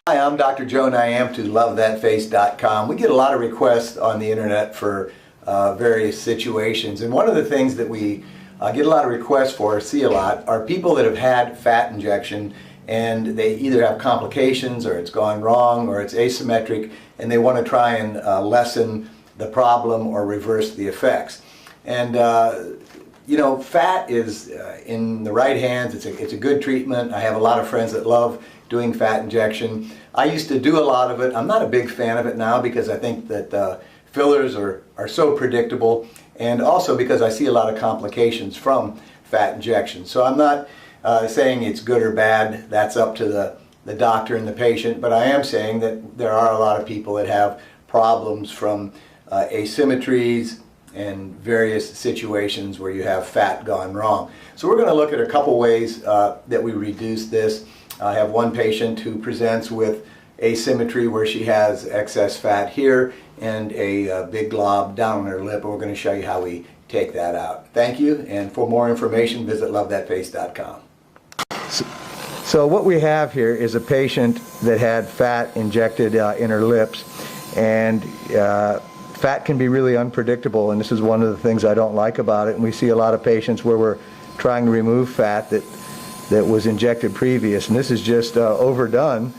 Hi, I'm Dr. Joe Niamtu, LoveThatFace.com. We get a lot of requests on the internet for various situations, and one of the things that we get a lot of requests for, see a lot, are people that have had fat injection and they either have complications or it's gone wrong or it's asymmetric and they want to try and lessen the problem or reverse the effects. And you know, fat is in the right hands, it's a good treatment. I have a lot of friends that love doing fat injection. I used to do a lot of it. I'm not a big fan of it now because I think that fillers are so predictable, and also because I see a lot of complications from fat injection. So I'm not saying it's good or bad. That's up to the doctor and the patient, but I am saying that there are a lot of people that have problems from asymmetries and various situations where you have fat gone wrong. So we're going to look at a couple ways that we reduce this. I have one patient who presents with asymmetry where she has excess fat here and a big glob down on her lip, and we're going to show you how we take that out. Thank you, and for more information visit LoveThatFace.com. So what we have here is a patient that had fat injected in her lips, and fat can be really unpredictable, and this is one of the things I don't like about it. And we see a lot of patients where we're trying to remove fat that was injected previous, and this is just overdone,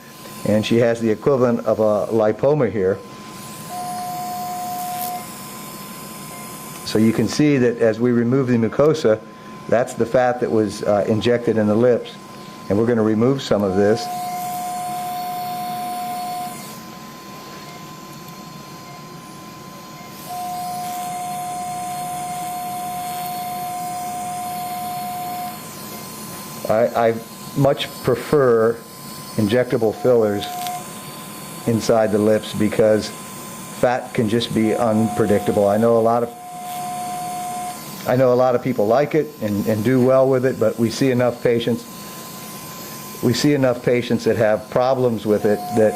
and she has the equivalent of a lipoma here. So you can see that as we remove the mucosa, that's the fat that was injected in the lips, and we're going to remove some of this. I much prefer injectable fillers inside the lips because fat can just be unpredictable. I know a lot of people like it and do well with it, but we see enough patients that have problems with it that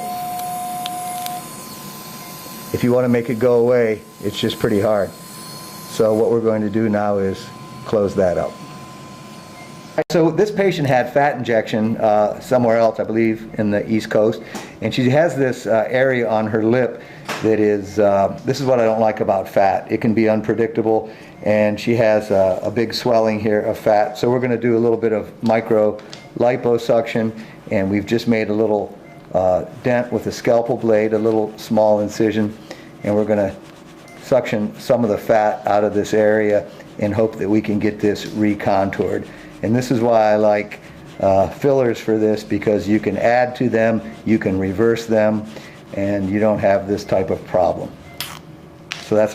if you want to make it go away, it's just pretty hard. So what we're going to do now is close that up. So this patient had fat injection somewhere else, I believe in the East Coast, and she has this area on her lip that is, this is what I don't like about fat. It can be unpredictable, and she has a big swelling here of fat. So we're going to do a little bit of micro liposuction, and we've just made a little dent with a scalpel blade, a little small incision, and we're going to suction some of the fat out of this area and hope that we can get this recontoured. And this is why I like fillers for this, because you can add to them, you can reverse them, and you don't have this type of problem. So that's